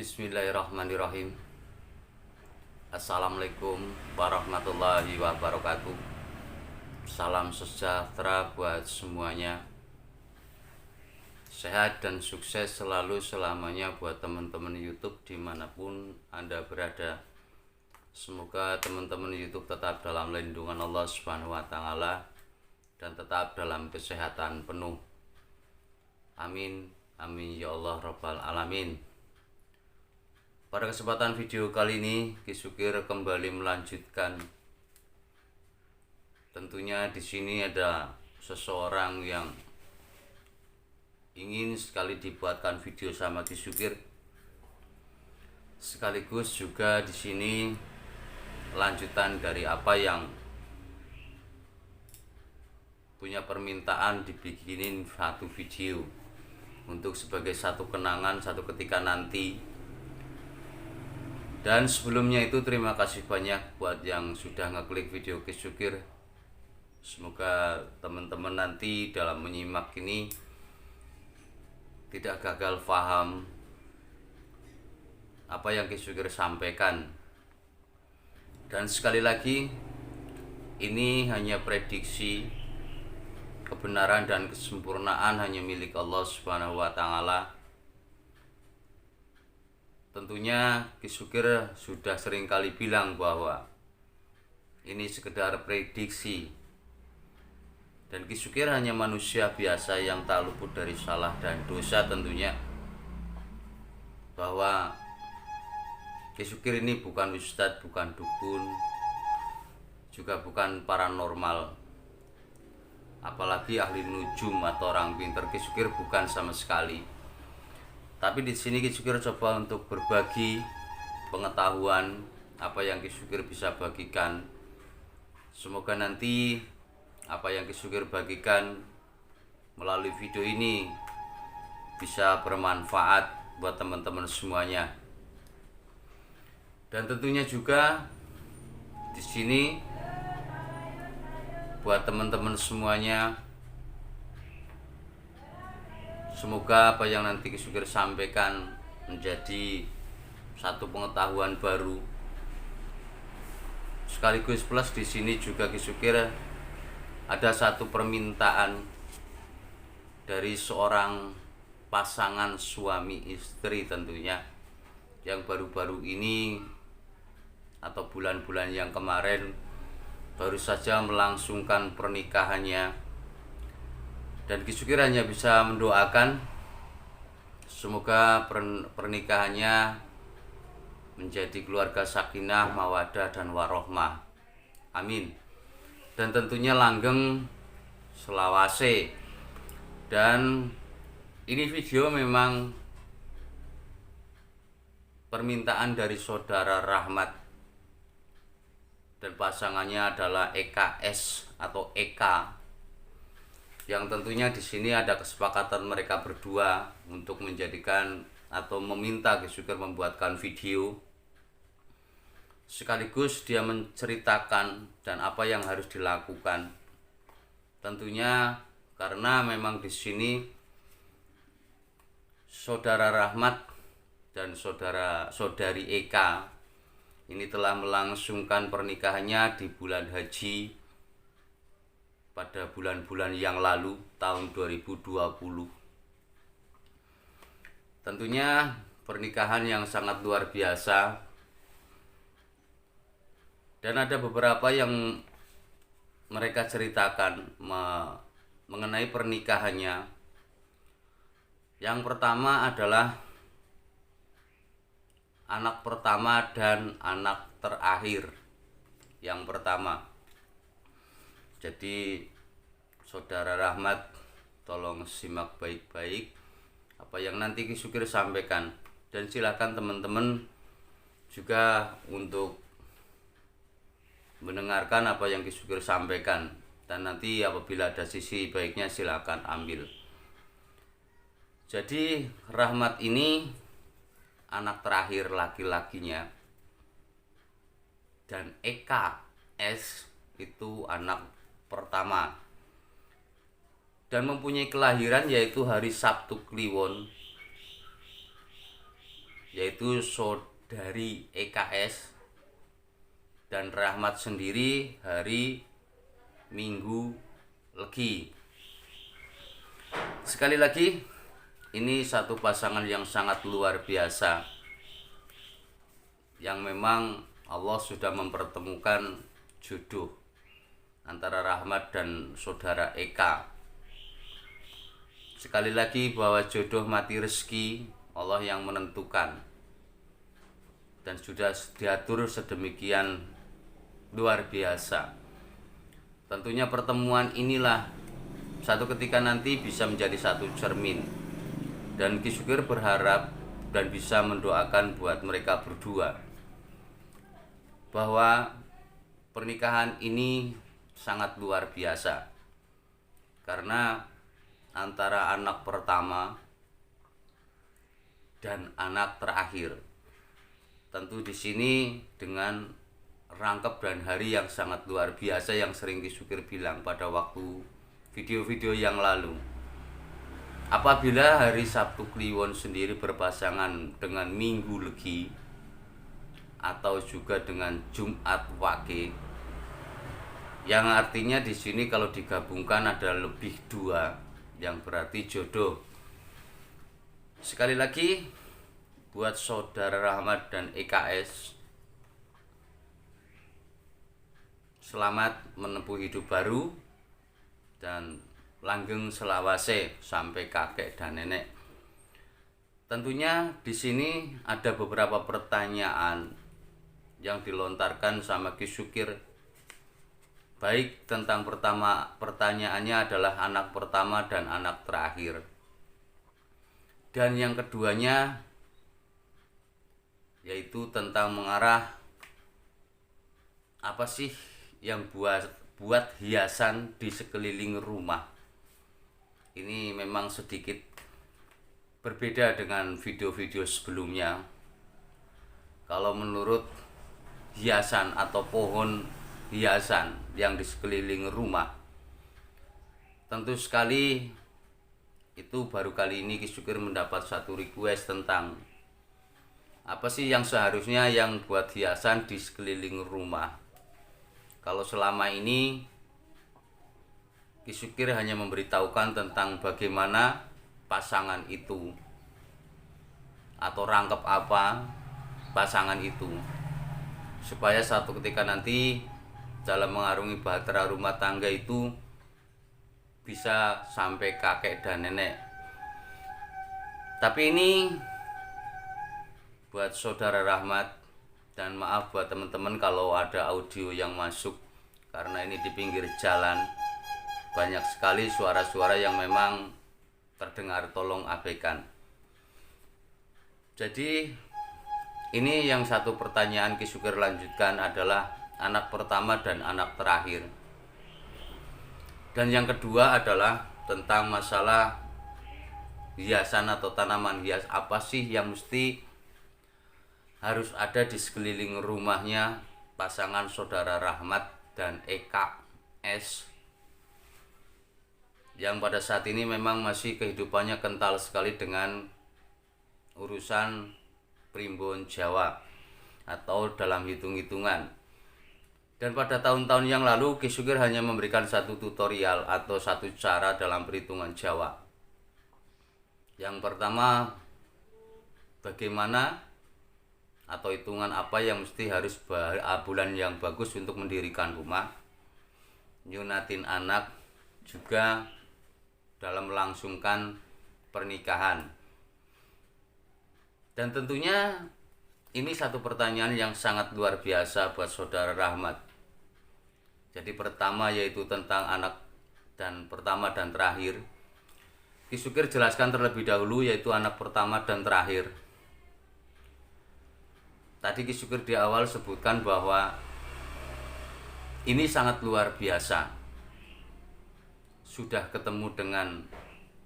Bismillahirrahmanirrahim. Assalamualaikum warahmatullahi wabarakatuh. Salam sejahtera buat semuanya. Sehat dan sukses selalu selamanya buat teman-teman YouTube dimanapun Anda berada. Semoga teman-teman YouTube tetap dalam lindungan Allah Subhanahu wa Ta'ala dan tetap dalam kesehatan penuh. Amin, amin ya Allah Rabbal Alamin. Pada kesempatan video kali ini, Ki Sukir kembali melanjutkan. Tentunya di sini ada seseorang yang ingin sekali dibuatkan video sama Ki Sukir. Sekaligus juga di sini lanjutan dari apa yang punya permintaan dibikinin satu video untuk sebagai satu kenangan satu ketika nanti. Dan sebelumnya itu terima kasih banyak buat yang sudah ngeklik video Ki Sukir. Semoga teman-teman nanti dalam menyimak ini tidak gagal paham apa yang Ki Sukir sampaikan. Dan sekali lagi, ini hanya prediksi. Kebenaran dan kesempurnaan hanya milik Allah Subhanahu wa Ta'ala. Tentunya Ki Sukir sudah sering kali bilang bahwa ini sekedar prediksi. Dan Ki Sukir hanya manusia biasa yang tak luput dari salah dan dosa tentunya. Bahwa Ki Sukir ini bukan ustadz, bukan dukun, juga bukan paranormal. Apalagi ahli nujum atau orang pintar. Ki Sukir bukan sama sekali. Tapi di sini Ki Sukir coba untuk berbagi pengetahuan apa yang Ki Sukir bisa bagikan. Semoga nanti apa yang Ki Sukir bagikan melalui video ini bisa bermanfaat buat teman-teman semuanya. Dan tentunya juga di sini buat teman-teman semuanya, semoga apa yang nanti Ki Sukir sampaikan menjadi satu pengetahuan baru. Sekaligus plus di sini juga Ki Sukir ada satu permintaan dari seorang pasangan suami istri tentunya yang baru-baru ini atau bulan-bulan yang kemarin baru saja melangsungkan pernikahannya. Dan Ki Sukir hanya bisa mendoakan semoga pernikahannya menjadi keluarga sakinah, mawaddah dan warohmah. Amin. Dan tentunya langgeng selawase. Dan ini video memang permintaan dari saudara Rahmat dan pasangannya adalah EKS atau Eka. Yang tentunya di sini ada kesepakatan mereka berdua untuk menjadikan atau meminta Ki Sukir membuatkan video. Sekaligus dia menceritakan dan apa yang harus dilakukan. Tentunya karena memang di sini saudara Rahmat dan saudari Eka ini telah melangsungkan pernikahannya di bulan haji pada bulan-bulan yang lalu tahun 2020. Tentunya pernikahan yang sangat luar biasa. Dan ada beberapa yang mereka ceritakan mengenai pernikahannya. Yang pertama adalah anak pertama dan anak terakhir. Yang pertama, jadi saudara Rahmat tolong simak baik-baik apa yang nanti Ki Sukir sampaikan. Dan silakan teman-teman juga untuk mendengarkan apa yang Ki Sukir sampaikan. Dan nanti apabila ada sisi baiknya silakan ambil. Jadi Rahmat ini anak terakhir laki-lakinya. Dan Eka S itu anak pertama. Dan mempunyai kelahiran yaitu hari Sabtu Kliwon yaitu saudari EKS dan Rahmat sendiri hari Minggu Legi. Sekali lagi, ini satu pasangan yang sangat luar biasa, yang memang Allah sudah mempertemukan jodoh antara Rahmat dan saudara Eka. Sekali lagi bahwa jodoh mati rezeki Allah yang menentukan, dan sudah diatur sedemikian luar biasa. Tentunya pertemuan inilah satu ketika nanti bisa menjadi satu cermin, dan Ki Sukir berharap dan bisa mendoakan buat mereka berdua bahwa pernikahan ini sangat luar biasa, karena antara anak pertama dan anak terakhir, tentu di sini dengan rangkap dan hari yang sangat luar biasa yang sering Ki Sukir bilang pada waktu video-video yang lalu. Apabila hari Sabtu Kliwon sendiri berpasangan dengan Minggu Legi atau juga dengan Jumat Wage, yang artinya di sini kalau digabungkan ada lebih 2, yang berarti jodoh. Sekali lagi buat saudara Rahmat dan EKS, selamat menempuh hidup baru dan langgeng selawase sampai kakek dan nenek. Tentunya di sini ada beberapa pertanyaan yang dilontarkan sama Ki Sukir. Baik tentang pertanyaannya adalah anak pertama dan anak terakhir. Dan yang keduanya yaitu tentang mengarah apa sih yang buat hiasan di sekeliling rumah. Ini memang sedikit berbeda dengan video-video sebelumnya. Kalau menurut hiasan atau pohon hiasan yang di sekeliling rumah, tentu sekali itu baru kali ini Ki Sukir mendapat satu request tentang apa sih yang seharusnya yang buat hiasan di sekeliling rumah. Kalau selama ini Ki Sukir hanya memberitahukan tentang bagaimana pasangan itu atau rangkap apa pasangan itu, supaya satu ketika nanti dalam mengarungi bahtera rumah tangga itu bisa sampai kakek dan nenek. Tapi ini buat saudara Rahmat, dan maaf buat teman-teman kalau ada audio yang masuk, karena ini di pinggir jalan banyak sekali suara-suara yang memang terdengar, tolong abaikan. Jadi ini yang satu pertanyaan Ki Sukir lanjutkan adalah anak pertama dan anak terakhir. Dan yang kedua adalah tentang masalah hiasan atau tanaman hias apa sih yang mesti harus ada di sekeliling rumahnya pasangan saudara Rahmat dan EKS, yang pada saat ini memang masih kehidupannya kental sekali dengan urusan primbon Jawa atau dalam hitung-hitungan. Dan pada tahun-tahun yang lalu Ki Sukir hanya memberikan satu tutorial atau satu cara dalam perhitungan Jawa. Yang pertama, bagaimana atau hitungan apa yang mesti harus bulan yang bagus untuk mendirikan rumah, nyunatin anak, juga dalam melangsungkan pernikahan. Dan tentunya ini satu pertanyaan yang sangat luar biasa buat saudara Rahmat. Jadi pertama yaitu tentang anak dan pertama dan terakhir. Ki Sukir jelaskan terlebih dahulu yaitu anak pertama dan terakhir. Tadi Ki Sukir di awal sebutkan bahwa ini sangat luar biasa. Sudah ketemu dengan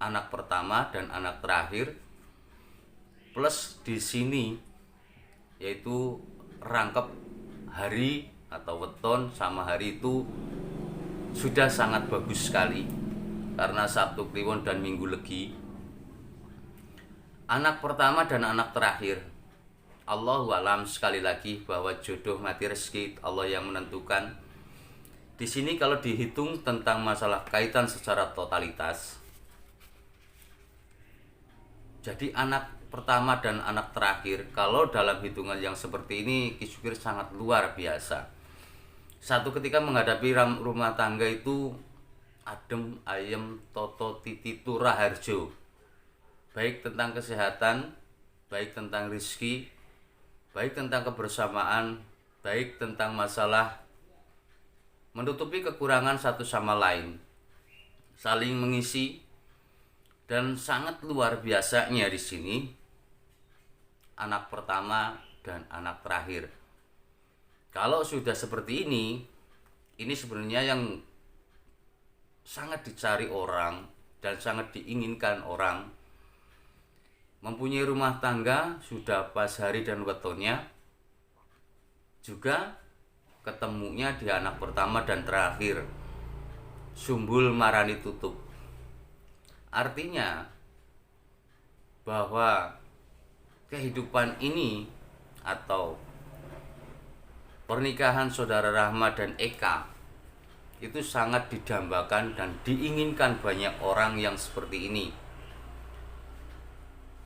anak pertama dan anak terakhir, plus di sini yaitu rangkap hari atau weton sama hari itu sudah sangat bagus sekali, karena Sabtu Kliwon dan Minggu Legi. Anak pertama dan anak terakhir Allahu alam, sekali lagi bahwa jodoh mati rezeki Allah yang menentukan. Di sini kalau dihitung tentang masalah kaitan secara totalitas, jadi anak pertama dan anak terakhir kalau dalam hitungan yang seperti ini Ki Sukir sangat luar biasa. Satu ketika menghadapi rumah tangga itu adem ayem toto titi turah harjo, baik tentang kesehatan, baik tentang rizki, baik tentang kebersamaan, baik tentang masalah menutupi kekurangan satu sama lain, saling mengisi. Dan sangat luar biasanya di sini anak pertama dan anak terakhir. Kalau sudah seperti ini sebenarnya yang sangat dicari orang dan sangat diinginkan orang. Mempunyai rumah tangga sudah pas hari dan wetonya, juga ketemunya di anak pertama dan terakhir. Sumbul marani tutup. Artinya bahwa kehidupan ini atau pernikahan saudara Rahmat dan Eka itu sangat didambakan dan diinginkan banyak orang yang seperti ini.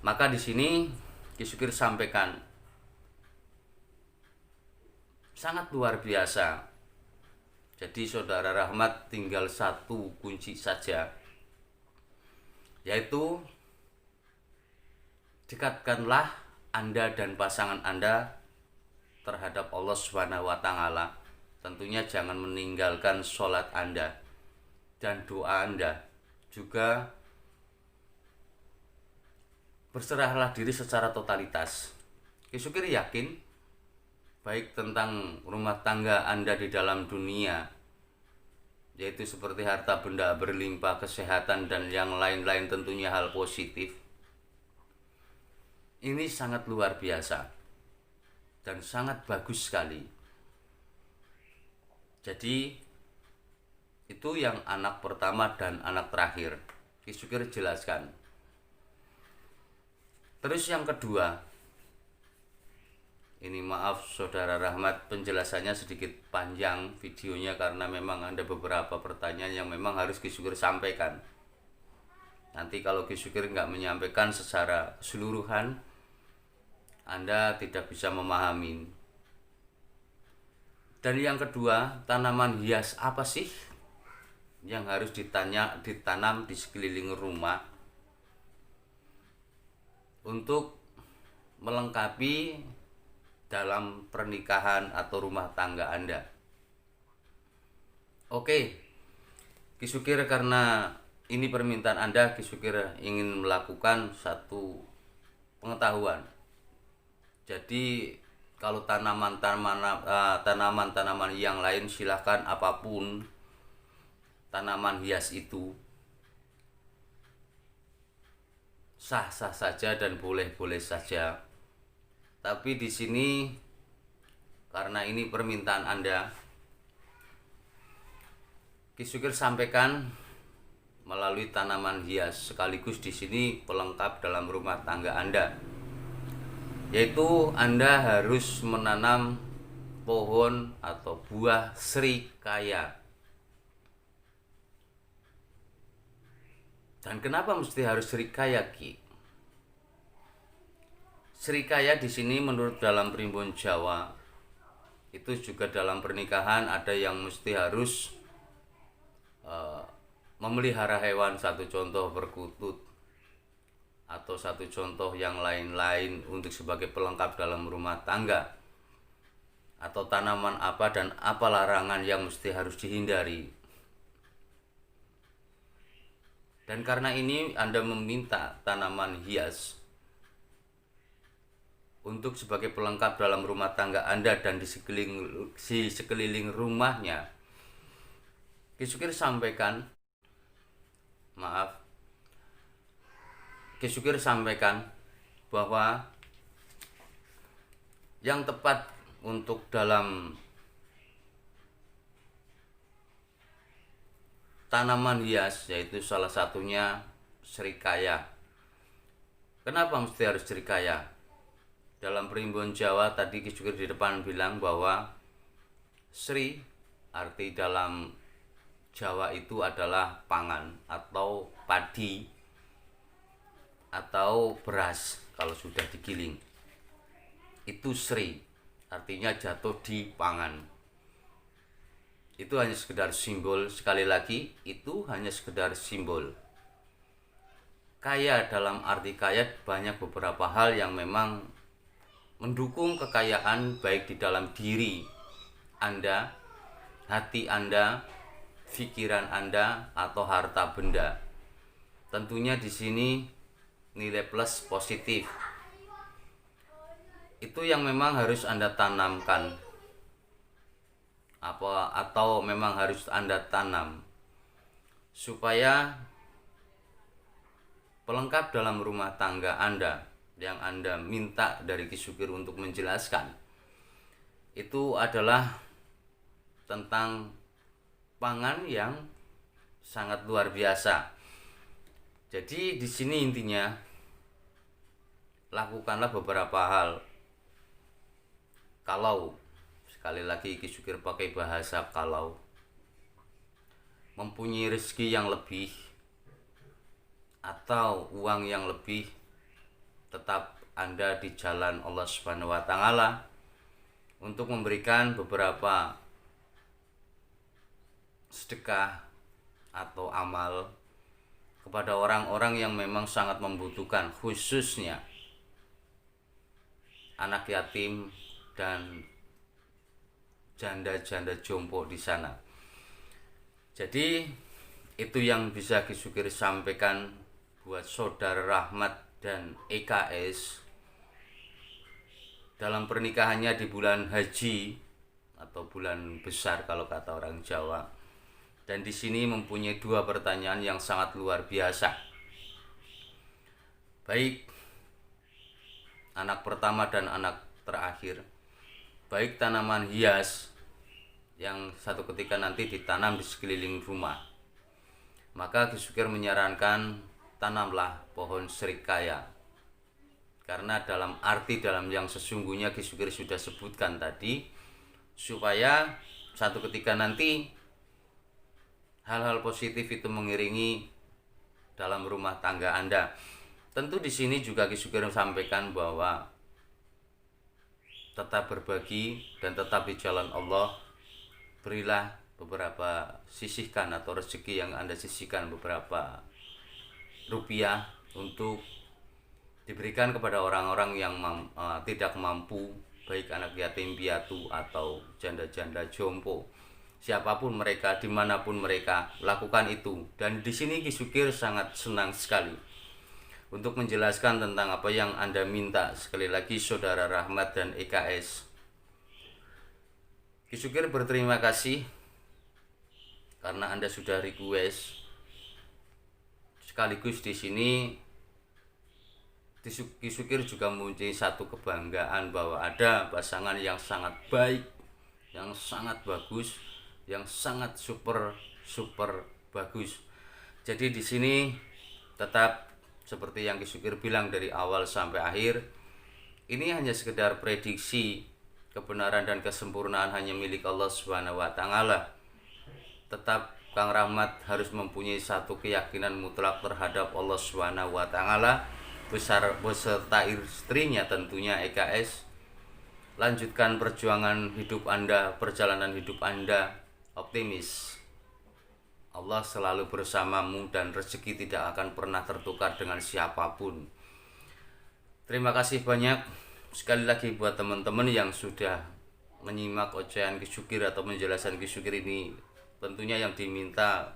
Maka di sini Ki Sukir sampaikan sangat luar biasa. Jadi saudara Rahmat tinggal satu kunci saja, yaitu dekatkanlah Anda dan pasangan Anda terhadap Allah Subhanahu wa taala. Tentunya jangan meninggalkan sholat Anda dan doa Anda. Juga berserahlah diri secara totalitas. Ki Sukir yakin baik tentang rumah tangga Anda di dalam dunia, yaitu seperti harta benda berlimpah, kesehatan, dan yang lain-lain, tentunya hal positif. Ini sangat luar biasa dan sangat bagus sekali. Jadi itu yang anak pertama dan anak terakhir Ki Sukir jelaskan. Terus yang kedua, ini maaf saudara Rahmat, penjelasannya sedikit panjang videonya karena memang ada beberapa pertanyaan yang memang harus Ki Sukir sampaikan. Nanti kalau Ki Sukir nggak menyampaikan secara keseluruhan, Anda tidak bisa memahami. Dan yang kedua, tanaman hias apa sih yang harus ditanam di sekeliling rumah untuk melengkapi dalam pernikahan atau rumah tangga Anda. Oke, Ki Sukir karena ini permintaan Anda, Ki Sukir ingin melakukan satu pengetahuan. Jadi kalau tanaman-tanaman yang lain silahkan, apapun tanaman hias itu sah-sah saja dan boleh-boleh saja. Tapi di sini karena ini permintaan Anda, Ki Sukir sampaikan melalui tanaman hias sekaligus di sini pelengkap dalam rumah tangga Anda, yaitu Anda harus menanam pohon atau buah srikaya. Dan kenapa mesti harus srikaya, Ki? Srikaya di sini menurut dalam primbon Jawa itu juga dalam pernikahan ada yang mesti harus memelihara hewan, satu contoh berkutut atau satu contoh yang lain-lain untuk sebagai pelengkap dalam rumah tangga, atau tanaman apa dan apa larangan yang mesti harus dihindari. Dan karena ini Anda meminta tanaman hias untuk sebagai pelengkap dalam rumah tangga Anda dan di sekeliling rumahnya, Ki Sukir sampaikan, Ki Sukir sampaikan bahwa yang tepat untuk dalam tanaman hias yaitu salah satunya srikaya. Kenapa mesti harus srikaya? Dalam Primbon Jawa tadi Ki Sukir di depan bilang bahwa Sri arti dalam Jawa itu adalah pangan atau padi atau beras kalau sudah digiling. Itu Sri, artinya jatuh di pangan. Itu hanya sekedar simbol, sekali lagi itu hanya sekedar simbol. Kaya dalam arti kaya banyak beberapa hal yang memang mendukung kekayaan baik di dalam diri Anda, hati Anda, pikiran Anda atau harta benda. Tentunya di sini nilai plus positif. Itu yang memang harus Anda tanamkan. Atau memang harus Anda tanam supaya pelengkap dalam rumah tangga Anda yang Anda minta dari Ki Sukir untuk menjelaskan. Itu adalah tentang pangan yang sangat luar biasa. Jadi di sini intinya lakukanlah beberapa hal. Kalau sekali lagi Ki Sukir pakai bahasa kalau mempunyai rezeki yang lebih atau uang yang lebih, tetap Anda di jalan Allah Subhanahu wa taala untuk memberikan beberapa sedekah atau amal kepada orang-orang yang memang sangat membutuhkan, khususnya anak yatim dan janda-janda jompo di sana. Jadi itu yang bisa Ki Sukir sampaikan buat Saudara Rahmat dan EKS dalam pernikahannya di bulan haji atau bulan besar kalau kata orang Jawa. Dan di sini mempunyai dua pertanyaan yang sangat luar biasa. Baik anak pertama dan anak terakhir, baik tanaman hias yang satu ketika nanti ditanam di sekeliling rumah, maka Ki Sukir menyarankan tanamlah pohon serikaya. Karena dalam arti dalam yang sesungguhnya Ki Sukir sudah sebutkan tadi, supaya satu ketika nanti hal-hal positif itu mengiringi dalam rumah tangga Anda. Tentu di sini juga Ki Sukir sampaikan bahwa tetap berbagi dan tetap di jalan Allah. Berilah beberapa, sisihkan atau rezeki yang Anda sisihkan beberapa rupiah untuk diberikan kepada orang-orang yang tidak mampu, baik anak yatim piatu atau janda-janda jompo. Siapapun mereka, dimanapun mereka, lakukan itu. Dan di sini Ki Sukir sangat senang sekali untuk menjelaskan tentang apa yang Anda minta. Sekali lagi Saudara Rahmat dan EKS, Ki Sukir berterima kasih karena Anda sudah request. Sekaligus di sini Ki Sukir juga mempunyai satu kebanggaan bahwa ada pasangan yang sangat baik, yang sangat bagus, yang sangat super bagus. Jadi di sini tetap seperti yang Ki Sukir bilang dari awal sampai akhir, ini hanya sekedar prediksi. Kebenaran dan kesempurnaan hanya milik Allah Subhanahu wa taala. Tetap Kang Rahmat harus mempunyai satu keyakinan mutlak terhadap Allah Subhanahu wa taala beserta istrinya tentunya EKS. Lanjutkan perjuangan hidup Anda, perjalanan hidup Anda, optimis. Allah selalu bersamamu dan rezeki tidak akan pernah tertukar dengan siapapun. Terima kasih banyak sekali lagi buat teman-teman yang sudah menyimak ocehan Ki Sukir atau penjelasan Ki Sukir ini. Tentunya yang diminta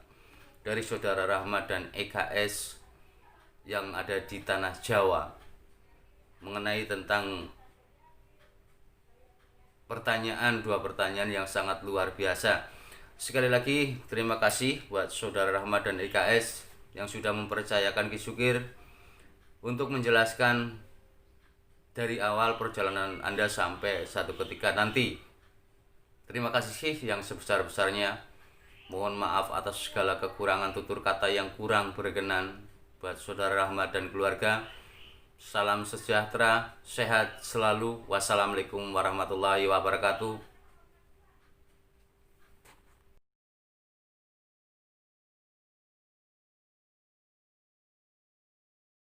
dari Saudara Rahmat dan EKS yang ada di tanah Jawa mengenai tentang dua pertanyaan yang sangat luar biasa. Sekali lagi terima kasih buat Saudara Rahmat dan EKS yang sudah mempercayakan Ki Sukir untuk menjelaskan dari awal perjalanan Anda sampai satu ketika nanti. Terima kasih yang sebesar-besarnya. Mohon maaf atas segala kekurangan tutur kata yang kurang berkenan buat Saudara Rahmat dan keluarga. Salam sejahtera, sehat selalu. Wassalamualaikum warahmatullahi wabarakatuh.